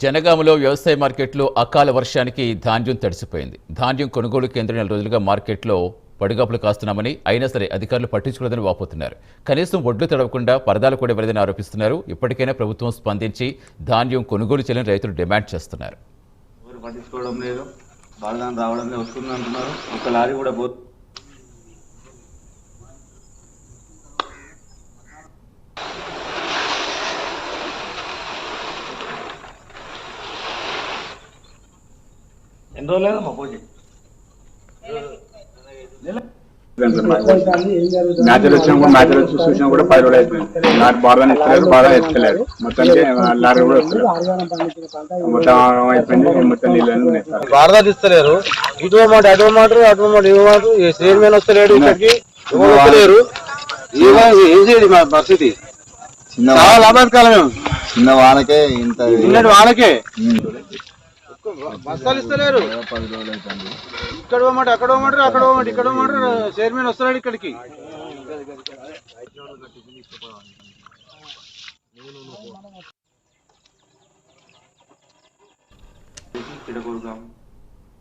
జనగామలో వ్యవసాయ మార్కెట్లో అకాల వర్షానికి ధాన్యం తడిసిపోయింది. ధాన్యం కొనుగోలు కేంద్రం 4 రోజులుగా మార్కెట్లో పడిగాపులు కాస్తున్నామని, అయినా సరే అధికారులు పట్టించుకోలేదని వాపోతున్నారు. కనీసం ఒడ్లు తడవకుండా పరదాలు కూడా ఇవ్వలేదని ఆరోపిస్తున్నారు. ఇప్పటికైనా ప్రభుత్వం స్పందించి ధాన్యం కొనుగోలు చేయాలని రైతులు డిమాండ్ చేస్తున్నారు. పట్టించుకోవడం లేదు, బాలదాన్ని రావడం వస్తుంది అంటున్నారు. ఒక లారీ కూడా ఎన్ని రోజులు మా పూజ మ్యాచ్లు వచ్చినా మ్యాచ్లు చూసినా కూడా 10 రోజులు అయిపోయింది. లారీ బాగా ఇస్తలేరు, బాగా ఎత్తలేరు. మొత్తానికి లారీ కూడా మొత్తం అయిపోయింది. మొత్తం నీళ్ళు బాగా ఇస్తలేరు. ఇటు మాట అటు మాట అటు మాట ఇటు మాట చైర్మన్ వస్తలేడు, ఇక్కడికి వస్తలేరు. ఏం చేయాలి మా పరిస్థితి? చిన్న వానకే ఇంత వానకే బస్తాలు ఇస్తలేరు. ఇక్కడ మాట అక్కడ మాట అక్కడ మాట ఇక్కడ మాట చైర్మన్ వస్తున్నాడు ఇక్కడికి. ఇక్కడ